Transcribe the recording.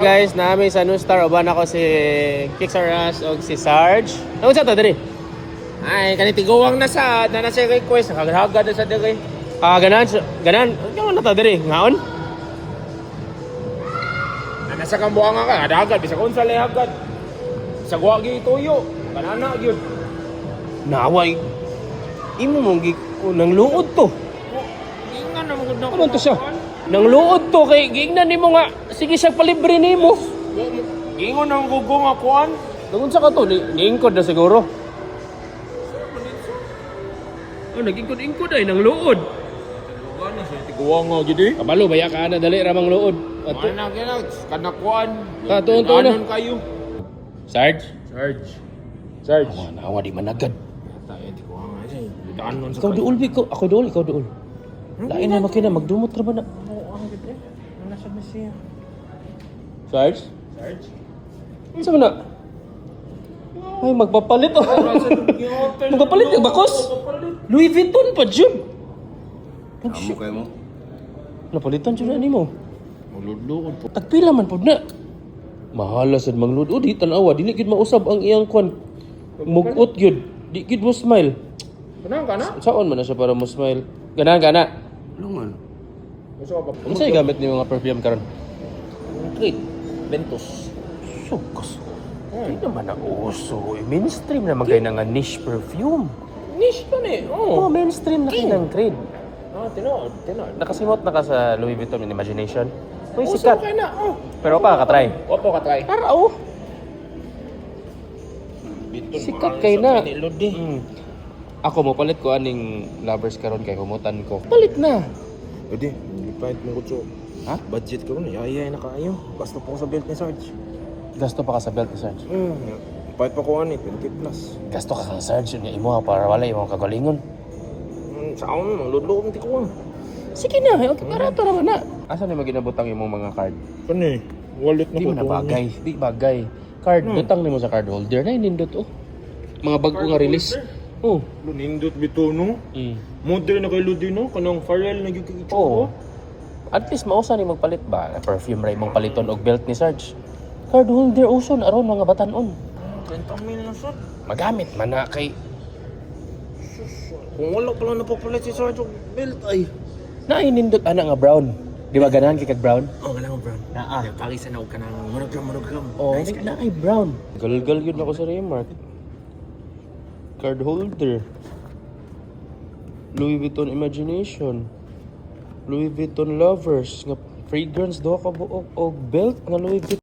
Guys, namin sa New Star uban ako si Kixaras o si Sarge. Ano sa to diri? Ay, kaniti gawang na sa request, nakagahagad na sa diri. Ganan. Ano na to diri? Ngaon? Nasa kambuang ka, adagad bisa kon sa lehagad. Sa guwagi tuyo, kanana gyud. Naway. Imo mong nang luod to. Ingan na magud na. Ano to siya? Nang luod to kay gingnan nimo nga sige siya palibre nimo. Ingon ang gugong akuan. Dungon sa kato niingkod na siguro. Oh, nagingkod-ingkod ay nang luod. Ano sa tiguang nga gid eh. Kabalo baya ka na dali ramang luod. Ato. Ana gina kanakuan. Tuon na. Kayo. Sarge. Sarge. Nawa di managad. Tayo tiguang nga siya. Daanon sa Ikaw duol ko, ako duol, ikaw duol. Lain na makina magdumot ra ba na? ang gid eh. Ano sa siya? Sarge? Sarge. Unsa man na? Ay magpapalit oh. Magpapalit yung bakos. Louis Vuitton pa jud. Amo kay mo. Napalitan jud na nimo. Muludluod po. Tagpila man pod na. Mahala sad manglud. Di tan-awa dili gid mausab ang iyang kwan. Mugot gyud. Di gid mo smile. Kanang kana? Saon man na siya para mo smile? Gana. Lungan. Gusto ka pa. Unsa gamit nimo nga perfume karon? Creed. Ventus. Sugos. Di naman na uso. Mainstream na magay na nga niche perfume. Niche pa ni. Oh, mainstream na kinang Creed. Tinood. Nakasimot na ka sa Louis Vuitton in Imagination. Uy, Uso sikat. kay na. Pero pa ka-try. Opo ka try. Para oh. Sikat kay na. Lodi. Ako mo palit ko aning lovers karon kay humutan ko. Palit na. Lodi, ipahit mo ko Ha? budget ko na. Ay na kaayo. Basta po sa belt ni Sarge. Gasto pa ka sa belt ni Sarge. Ipahit pa ko ani 20 plus. Gasto ka sa Sarge niya imo para wala imong kagalingon. Saon mo ludlo ko ko. Sige na, okay, barato naman na. Asa ni maginabutang imong mga card? Kani, wallet na Di ko. man na bagay, di bagay. Card, butang nimo sa card holder na inindot oh. Mga bago nga release. Oh. Nindot bitono. Modern na kay Lodi no, kanang Pharrell na gyud Oo. At least mausa ni magpalit ba? Perfume ray mong paliton og belt ni Sarge. Card holder uson aron mga batanon. 20,000 na sa. Magamit man na kay Kung wala pala napapalit si Sarge og belt ay. nainindot ana nga brown. Di ba ganahan kay kag brown? Oh, wala mo brown. Pagisa na og kanang monogram. Oh, na ay brown. Galgal yun ako sa Remark. Card holder. Louis Vuitton Imagination. Louis Vuitton Lovers nga fragrance do ka buok og belt nga Louis Vuitton.